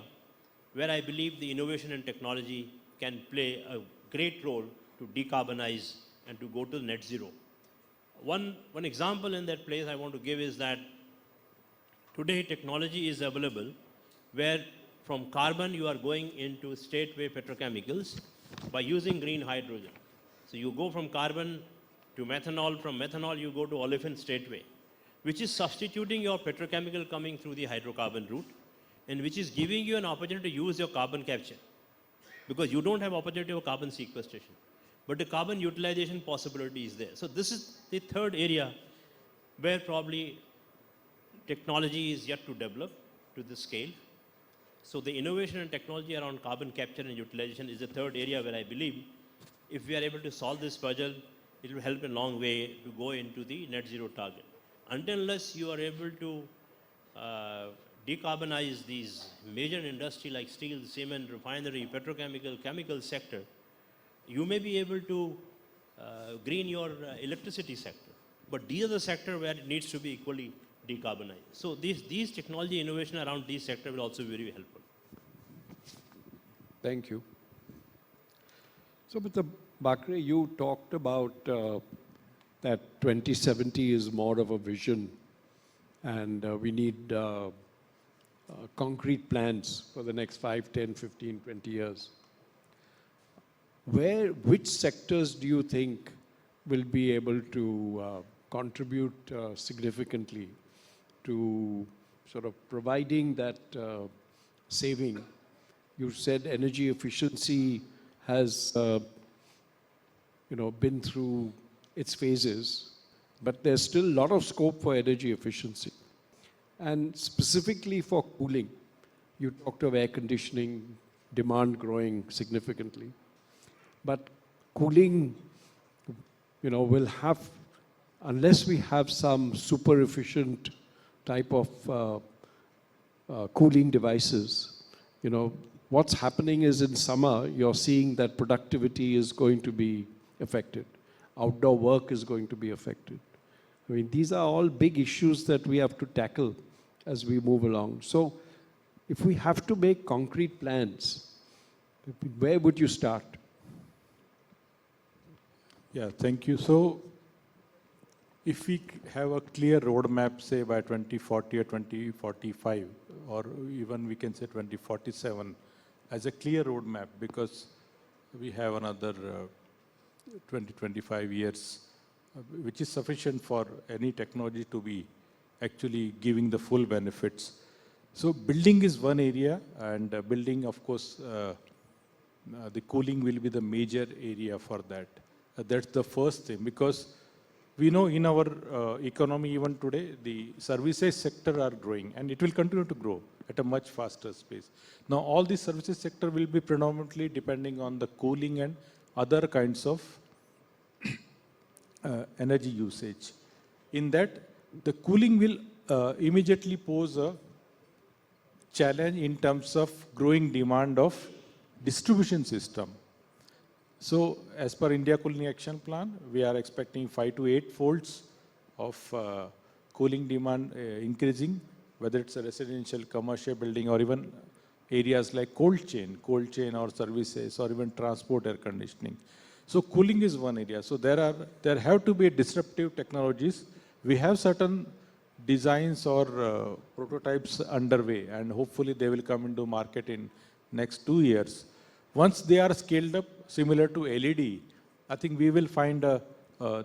where I believe the innovation and technology can play a great role to decarbonize and to go to net zero. One example in that place I want to give is that today technology is available where from carbon you are going into straightway petrochemicals by using green hydrogen. So you go from carbon to methanol, from methanol you go to olefin straightway, which is substituting your petrochemical coming through the hydrocarbon route, and which is giving you an opportunity to use your carbon capture, because you don't have opportunity of carbon sequestration. But the carbon utilization possibility is there. So this is the third area where probably technology is yet to develop to the scale. So the innovation and technology around carbon capture and utilization is the third area where I believe if we are able to solve this puzzle, it will help a long way to go into the net zero target. Until unless you are able to decarbonize these major industry like steel, cement, refinery, petrochemical, chemical sector, you may be able to green your electricity sector. But these are the sector where it needs to be equally decarbonized. So these technology innovation around these sector will also be very helpful. Thank you. So, Mr. Bakre, you talked about that 2070 is more of a vision, and we need concrete plans for the next 5, 10, 15, 20 years. Which sectors do you think will be able to contribute significantly to sort of providing that saving? You said energy efficiency has been through its phases, but there's still a lot of scope for energy efficiency. And specifically for cooling, you talked of air conditioning, demand growing significantly. But cooling, will have, unless we have some super efficient type of cooling devices, what's happening is in summer, you're seeing that productivity is going to be affected. Outdoor work is going to be affected. I mean, these are all big issues that we have to tackle as we move along. So if we have to make concrete plans, where would you start? Yeah, thank you. So if we have a clear roadmap, say by 2040 or 2045, or even we can say 2047, as a clear roadmap, because we have another 25 years, which is sufficient for any technology to be actually giving the full benefits. So building is one area, and building, of course, the cooling will be the major area for that. That's the first thing, because we know in our economy even today, the services sector are growing, and it will continue to grow at a much faster pace. Now, all the services sector will be predominantly depending on the cooling and other kinds of energy usage. In that, the cooling will immediately pose a challenge in terms of growing demand of distribution system. So, as per India Cooling Action Plan, we are expecting 5 to 8 folds of cooling demand increasing, whether it's a residential, commercial building, or even areas like cold chain or services, or even transport air conditioning. So cooling is one area. So there have to be disruptive technologies. We have certain designs or prototypes underway, and hopefully they will come into market in next 2 years. Once they are scaled up, similar to LED, I think we will find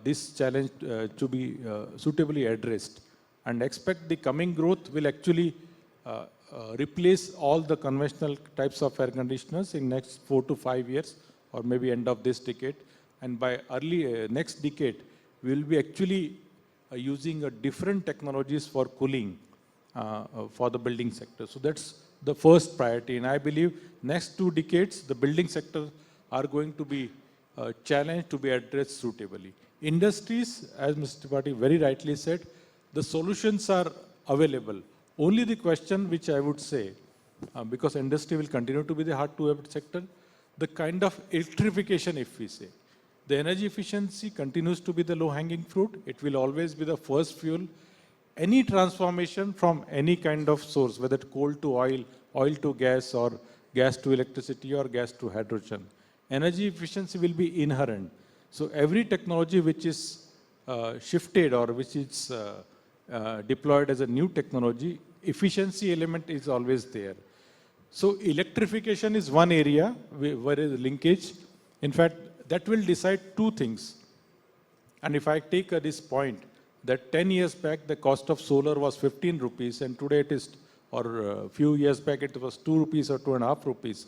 this challenge to be suitably addressed, and expect the coming growth will actually replace all the conventional types of air conditioners in next 4 to 5 years, or maybe end of this decade. And by early next decade, we will be actually using different technologies for cooling for the building sector. So that's the first priority. And I believe next 2 decades, the building sector are going to be challenged to be addressed suitably. Industries, as Mr. Tripathi very rightly said, the solutions are available. Only the question which I would say, because industry will continue to be the hard-to-abate sector, the kind of electrification, if we say. The energy efficiency continues to be the low-hanging fruit. It will always be the first fuel. Any transformation from any kind of source, whether coal to oil, oil to gas, or gas to electricity, or gas to hydrogen, energy efficiency will be inherent. So every technology which is shifted or which is deployed as a new technology, efficiency element is always there. So electrification is one area where is linkage. In fact, that will decide 2 things. And if I take this point, that 10 years back, the cost of solar was 15 rupees, and today it is, or a few years back, it was 2 rupees or 2.5 rupees.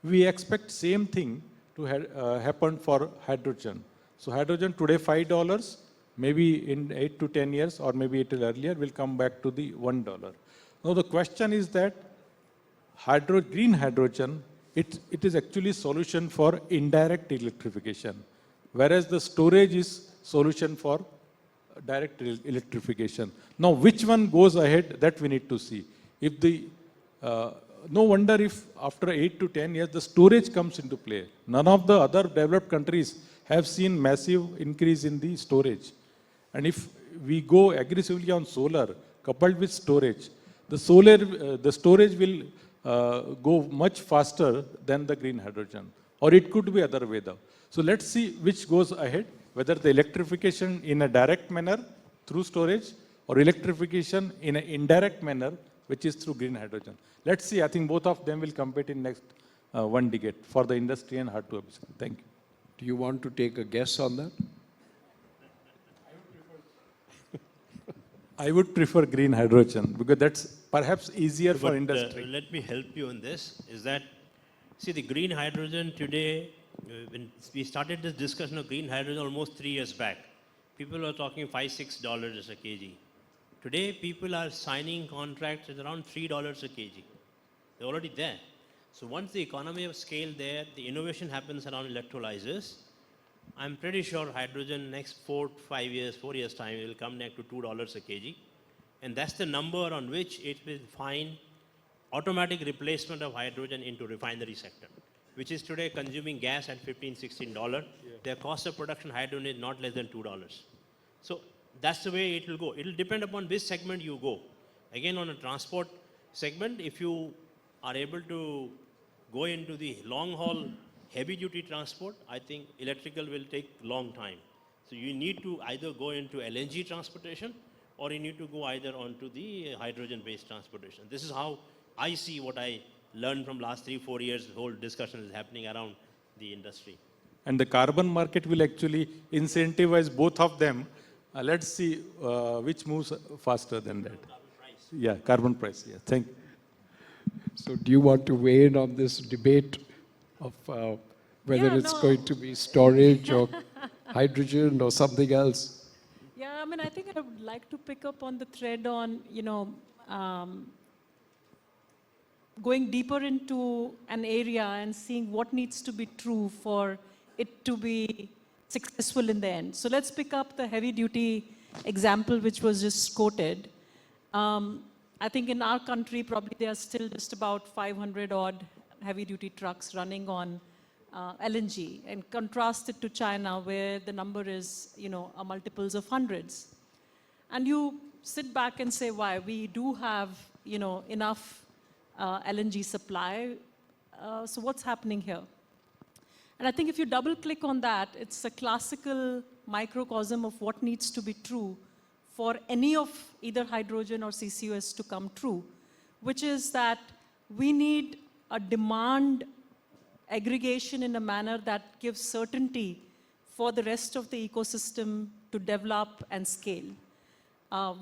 We expect same thing to happen for hydrogen. So hydrogen today $5, maybe in 8 to 10 years, or maybe a little earlier, will come back to the $1. Now the question is that green hydrogen, it is actually solution for indirect electrification, whereas the storage is solution for direct electrification. Now, which one goes ahead, that we need to see. If no wonder if after 8 to 10 years, the storage comes into play. None of the other developed countries have seen massive increase in the storage. And if we go aggressively on solar, coupled with storage, the storage will go much faster than the green hydrogen. Or it could be other way though. So let's see which goes ahead, whether the electrification in a direct manner through storage, or electrification in an indirect manner which is through green hydrogen. Let's see, I think both of them will compete in next 1 decade for the industry and hard to upscale. Thank you. Do you want to take a guess on that? I would prefer green hydrogen because that's perhaps easier for But, industry. let me help you in this, is that, see the green hydrogen today, when we started this discussion of green hydrogen almost 3 years back, people were talking $5, $6 a kg. Today, people are signing contracts at around $3 a kg. They're already there. So once the economy of scale there, the innovation happens around electrolyzers, I'm pretty sure hydrogen next 4 years time, it will come next to $2 a kg. And that's the number on which it will find automatic replacement of hydrogen into refinery sector, which is today consuming gas at $15, $16. Their cost of production hydrogen is not less than $2. So that's the way it will go. It will depend upon which segment you go. Again, on a transport segment, if you are able to go into the long haul heavy duty transport, I think electrical will take long time. So you need to either go into LNG transportation or you need to go either onto the hydrogen based transportation. This is how I see what I learned from last 3-4 years. The whole discussion is happening around the industry. And the carbon market will actually incentivize both of them. Let's see which moves faster than that. Yeah, carbon price. Yeah, thank you. So do you want to weigh in on this debate of whether Yeah, it's no. going to be storage or hydrogen or something else? Yeah, I mean, I think I would like to pick up on the thread on, going deeper into an area and seeing what needs to be true for it to be successful in the end. So let's pick up the heavy duty example, which was just quoted. I think in our country, probably there are still just about 500 odd heavy duty trucks running on LNG, and contrast it to China where the number is, a multiples of hundreds. And you sit back and say, why? We do have, enough LNG supply. So what's happening here? And I think if you double click on that, it's a classical microcosm of what needs to be true for any of either hydrogen or CCUS to come true, which is that we need a demand aggregation in a manner that gives certainty for the rest of the ecosystem to develop and scale.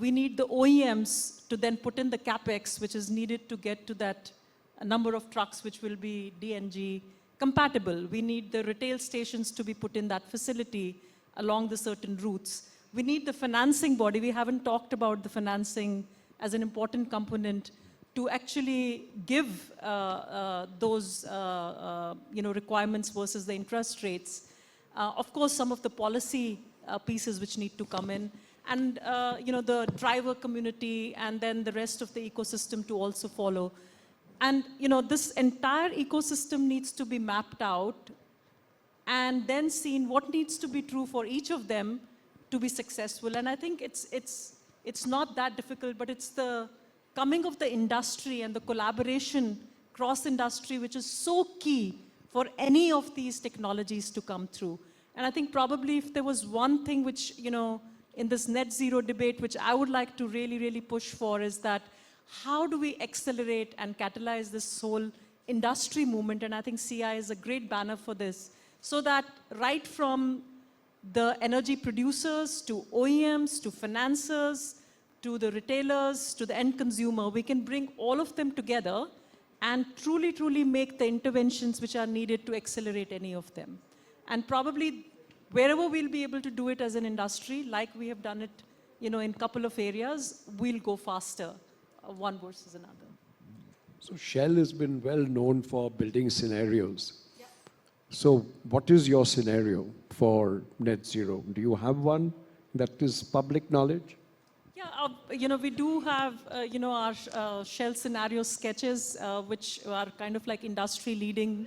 We need the OEMs to then put in the capex, which is needed to get to that number of trucks which will be DNG compatible. We need the retail stations to be put in that facility along the certain routes. We need the financing body. We haven't talked about the financing as an important component to actually give those requirements versus the interest rates. Of course, some of the policy pieces which need to come in, and the driver community, and then the rest of the ecosystem to also follow. And this entire ecosystem needs to be mapped out and then seen what needs to be true for each of them to be successful. And I think it's not that difficult, but it's the coming of the industry and the collaboration cross-industry, which is so key for any of these technologies to come through. And I think probably if there was one thing which, in this net zero debate, which I would like to really, really push for, is that how do we accelerate and catalyze this whole industry movement? And I think CI is a great banner for this, so that right from the energy producers to OEMs to financiers to the retailers to the end consumer, we can bring all of them together and truly, truly make the interventions which are needed to accelerate any of them. And probably wherever we'll be able to do it as an industry, like we have done it, in a couple of areas, we'll go faster, one versus another. So Shell has been well known for building scenarios. Yeah. So what is your scenario for net zero? Do you have one that is public knowledge? Yeah, we do have, our Shell scenario sketches, which are kind of like industry leading,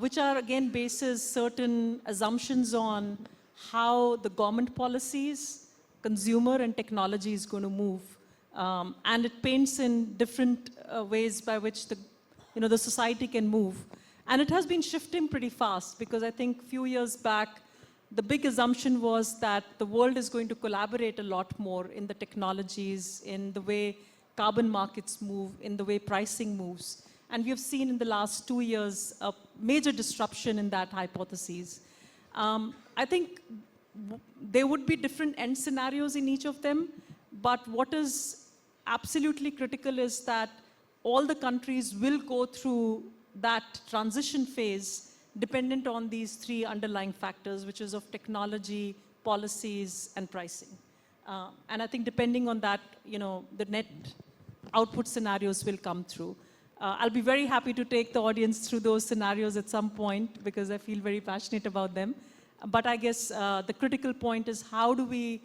which are again bases certain assumptions on how the government policies, consumer and technology is going to move. And it paints in different ways by which the society can move. And it has been shifting pretty fast, because I think a few years back, the big assumption was that the world is going to collaborate a lot more in the technologies, in the way carbon markets move, in the way pricing moves. And we have seen in the last 2 years a major disruption in that hypothesis. I think there would be different end scenarios in each of them, but what is absolutely critical is that all the countries will go through that transition phase dependent on these three underlying factors, which is of technology, policies, and pricing. And I think depending on that, the net output scenarios will come through. I'll be very happy to take the audience through those scenarios at some point because I feel very passionate about them. But I guess the critical point is how do we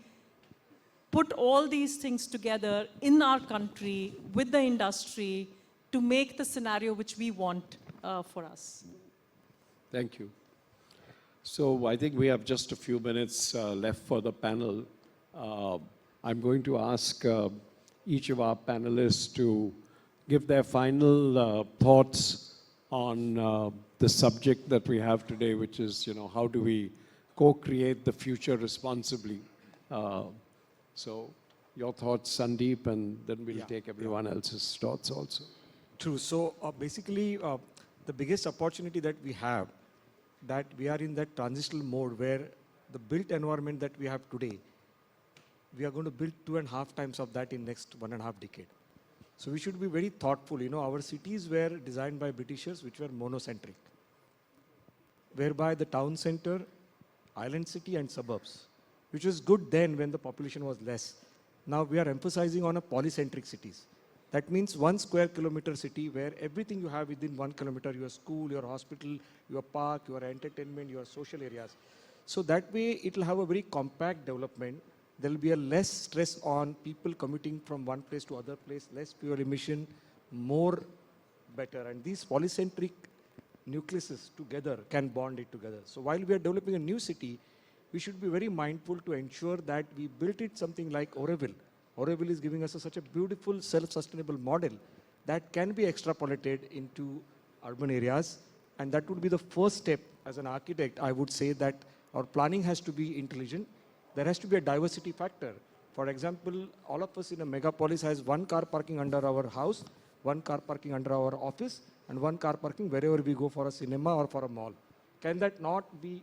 put all these things together in our country with the industry to make the scenario which we want for us. Thank you. So I think we have just a few minutes left for the panel. I'm going to ask each of our panelists to give their final thoughts on the subject that we have today, which is, how do we co-create the future responsibly? So your thoughts, Sandeep, and then we'll take everyone else's thoughts also. True. So basically, the biggest opportunity that we have, that we are in that transitional mode where the built environment that we have today, we are going to build 2.5 times of that in next 1.5 decade. So we should be very thoughtful. Our cities were designed by Britishers, which were monocentric, whereby the town center, island city, and suburbs, which was good then when the population was less. Now we are emphasizing on a polycentric cities. That means 1 square kilometer city where everything you have within 1 kilometer, your school, your hospital, your park, your entertainment, your social areas. So that way it will have a very compact development. There will be a less stress on people commuting from one place to other place, less fuel emission, more better. And these polycentric nucleuses together can bond it together. So while we are developing a new city, we should be very mindful to ensure that we built it something like Oroville. Oroville is giving us such a beautiful self-sustainable model that can be extrapolated into urban areas. And that would be the first step. As an architect, I would say that our planning has to be intelligent. There has to be a diversity factor. For example, all of us in a megapolis has 1 car parking under our house, 1 car parking under our office, and 1 car parking wherever we go for a cinema or for a mall. Can that not be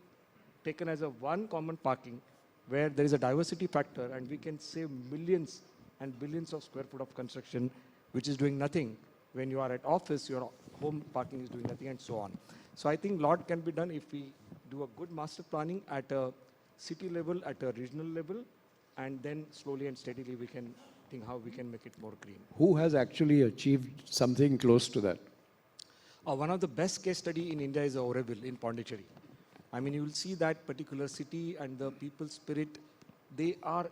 taken as a one common parking where there is a diversity factor and we can save millions and billions of square foot of construction, which is doing nothing. When you are at office, your home parking is doing nothing, and so on. So I think a lot can be done if we do a good master planning at a city level, at a regional level, and then slowly and steadily we can think how we can make it more green. Who has actually achieved something close to that? One of the best case study in India is Oroville in Pondicherry. I mean, you will see that particular city and the people's spirit, they are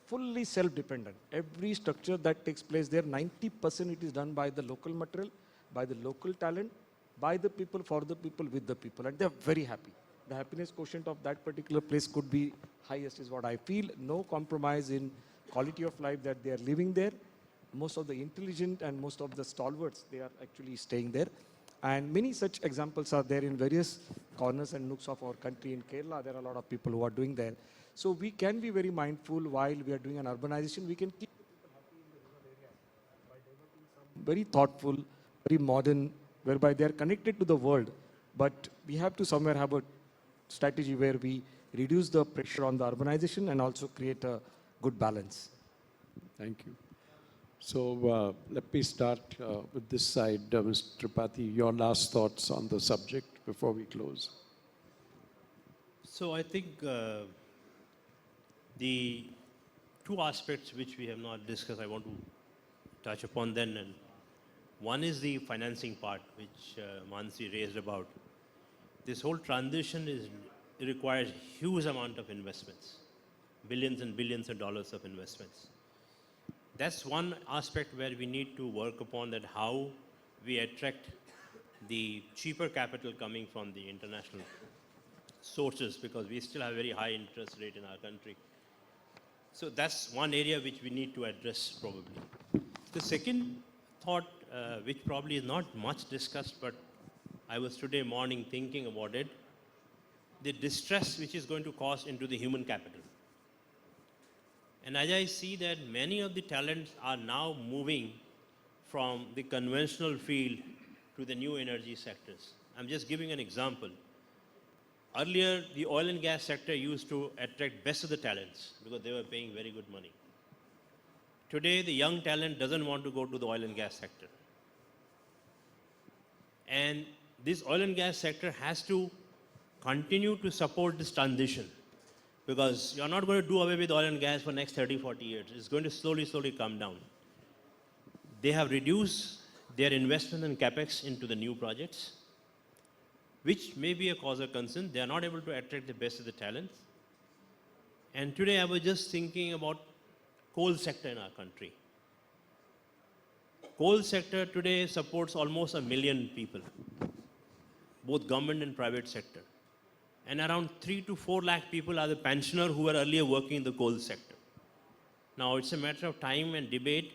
fully self-dependent. Every structure that takes place there, 90% it is done by the local material, by the local talent, by the people, for the people, with the people, and they are very happy. The happiness quotient of that particular place could be highest is what I feel. No compromise in quality of life that they are living there. Most of the intelligent and most of the stalwarts, they are actually staying there. And many such examples are there in various corners and nooks of our country. In Kerala, there are a lot of people who are doing there. So we can be very mindful while we are doing an urbanization. We can keep people happy in the rural areas by developing some very thoughtful, very modern, whereby they are connected to the world. But we have to somewhere have a strategy where we reduce the pressure on the urbanization and also create a good balance. Thank you. So let me start with this side. Mr. Tripathi, your last thoughts on the subject before we close. So I think the two aspects which we have not discussed, I want to touch upon then. And one is the financing part, which Mansi raised about. This whole transition requires huge amount of investments, billions and billions of dollars of investments. That's one aspect where we need to work upon, that how we attract the cheaper capital coming from the international sources, because we still have very high interest rate in our country. So that's one area which we need to address probably. The second thought, which probably is not much discussed, but I was today morning thinking about it, the distress which is going to cause into the human capital. And as I see that many of the talents are now moving from the conventional field to the new energy sectors. I'm just giving an example. Earlier, the oil and gas sector used to attract best of the talents because they were paying very good money. Today, the young talent doesn't want to go to the oil and gas sector. And this oil and gas sector has to continue to support this transition because you're not going to do away with oil and gas for the next 30, 40 years. It's going to slowly come down. They have reduced their investment in capex into the new projects, which may be a cause of concern. They are not able to attract the best of the talents. And today I was just thinking about coal sector in our country. Coal sector today supports almost 1 million people, both government and private sector. And around 3 to 4 lakh people are the pensioners who were earlier working in the coal sector. Now it's a matter of time and debate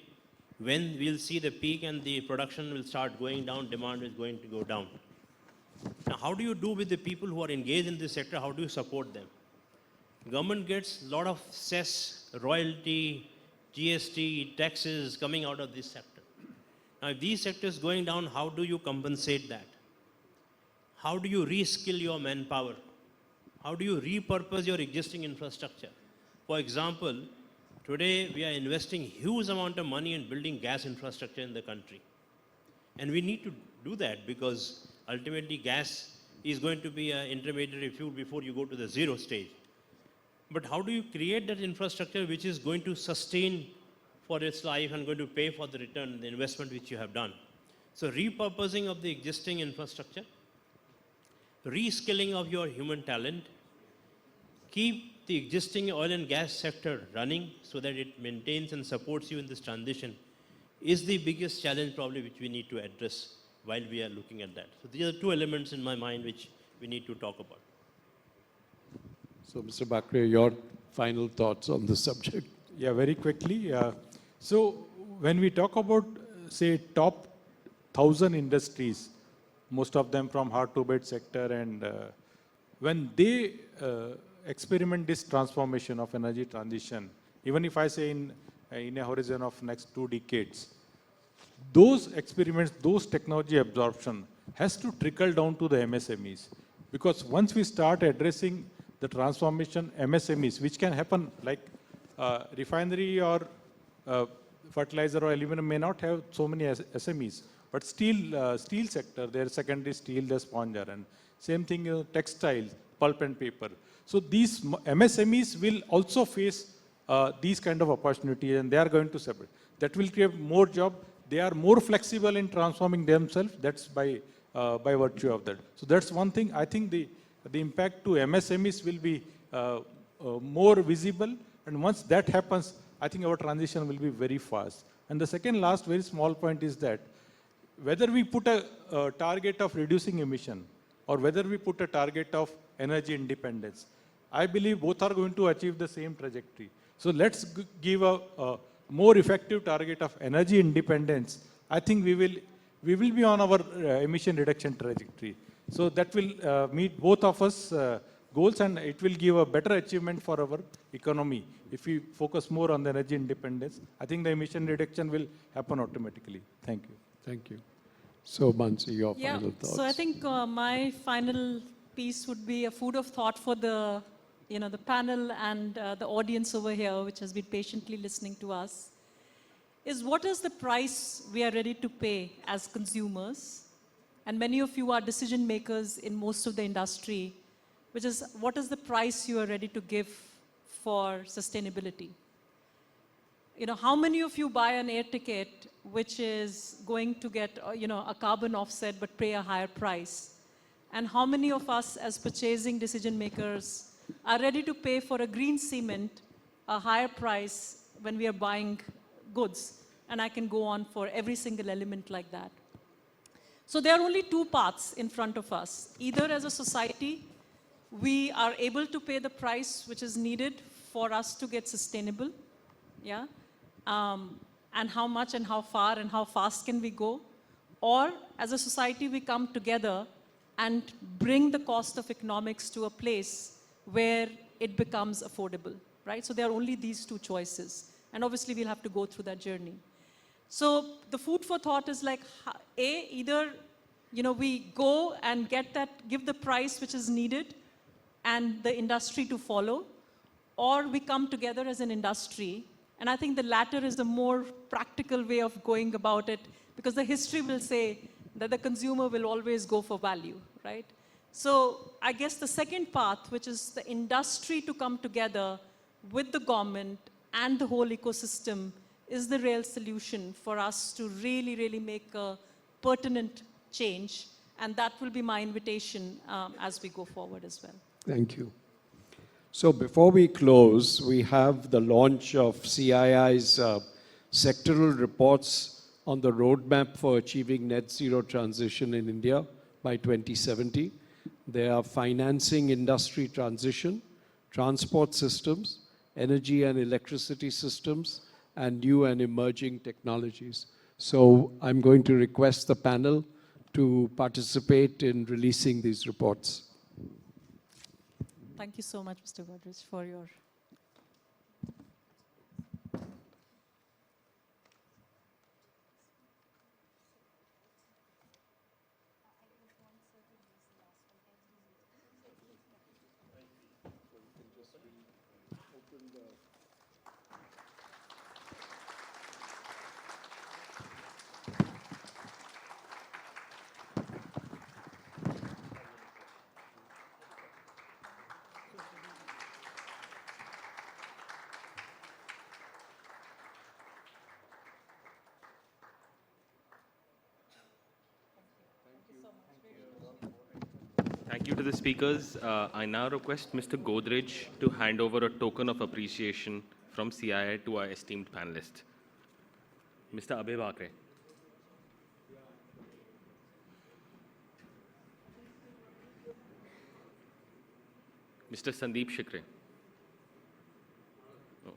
when we'll see the peak and the production will start going down, demand is going to go down. Now how do you do with the people who are engaged in this sector? How do you support them? Government gets a lot of cess, royalty, GST, taxes coming out of this sector. Now, if these sectors going down, how do you compensate that? How do you reskill your manpower? How do you repurpose your existing infrastructure? For example, today we are investing huge amount of money in building gas infrastructure in the country. And we need to do that because ultimately gas is going to be an intermediary fuel before you go to the zero stage. But how do you create that infrastructure which is going to sustain for its life and going to pay for the return, the investment which you have done? So repurposing of the existing infrastructure, reskilling of your human talent, keep the existing oil and gas sector running so that it maintains and supports you in this transition is the biggest challenge probably which we need to address while we are looking at that. So these are two elements in my mind which we need to talk about. So, Mr. Bakre, your final thoughts on this subject? Yeah, very quickly. So when we talk about, say, top 1,000 industries, most of them from hard-to-abate sector, and when they experiment this transformation of energy transition, even if I say in a horizon of next 2 decades, those experiments, those technology absorption has to trickle down to the MSMEs. Because once we start addressing the transformation MSMEs, which can happen like refinery or fertilizer or aluminum may not have so many SMEs, but steel sector, their secondary steel, the sponger, and same thing textiles, pulp and paper. So these MSMEs will also face these kind of opportunities, and they are going to separate. That will create more job. They are more flexible in transforming themselves. That's by virtue of that. So that's one thing. I think the impact to MSMEs will be more visible, and once that happens, I think our transition will be very fast. And the second last very small point is that whether we put a target of reducing emission or whether we put a target of energy independence, I believe both are going to achieve the same trajectory. So let's give a more effective target of energy independence. I think we will be on our emission reduction trajectory. So that will meet both of us goals, and it will give a better achievement for our economy. If we focus more on the energy independence, I think the emission reduction will happen automatically. Thank you. Thank you. So, Mansi, your final thoughts? So I think my final piece would be a food of thought for the panel and the audience over here, which has been patiently listening to us, is what is the price we are ready to pay as consumers? And many of you are decision makers in most of the industry, which is what is the price you are ready to give for sustainability? How many of you buy an air ticket which is going to get a carbon offset but pay a higher price? And how many of us as purchasing decision makers are ready to pay for a green cement a higher price when we are buying goods? And I can go on for every single element like that. So there are only two paths in front of us. Either as a society, we are able to pay the price which is needed for us to get sustainable, and how much and how far and how fast can we go? Or as a society, we come together and bring the cost of economics to a place where it becomes affordable, right? So there are only these two choices. And obviously, we'll have to go through that journey. So the food for thought is like, either, we go and give the price which is needed and the industry to follow, or we come together as an industry. And I think the latter is the more practical way of going about it, because the history will say that the consumer will always go for value, right? So I guess the second path, which is the industry to come together with the government and the whole ecosystem, is the real solution for us to really, really make a pertinent change. And that will be my invitation as we go forward as well. Thank you. So before we close, we have the launch of CII's sectoral reports on the roadmap for achieving net zero transition in India by 2070. They are financing industry transition, transport systems, energy and electricity systems, and new and emerging technologies. So I'm going to request the panel to participate in releasing these reports. Thank you so much, Mr. Godrej, for your... Thank you to the speakers. I now request Mr. Godrej to hand over a token of appreciation from CII to our esteemed panelist. Mr. Abhay Bakre. Mr. Sandeep Shikre. Oh,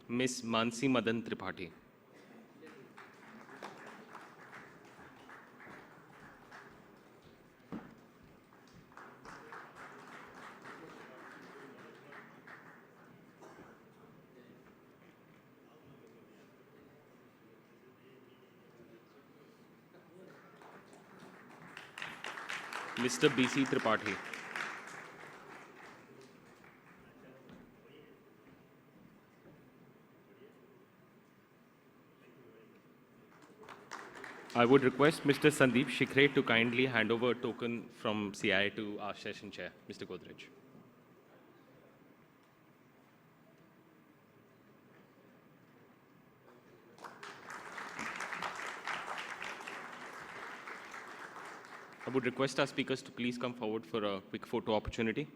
Miss Mansi Madan Tripathi. Mr. B.C. Tripathi. I would request Mr. Sandeep Shikre to kindly hand over a token from CI to our session chair, Mr. Godrej. I would request our speakers to please come forward for a quick photo opportunity.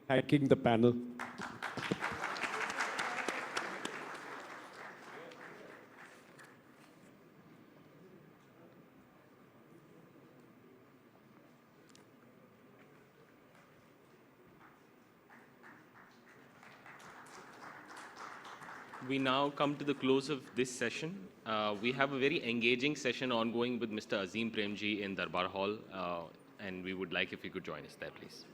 Thanking the panel. We now come to the close of this session. We have a very engaging session ongoing with Mr. Azim Premji in Darbar Hall, and we would like if you could join us there, please.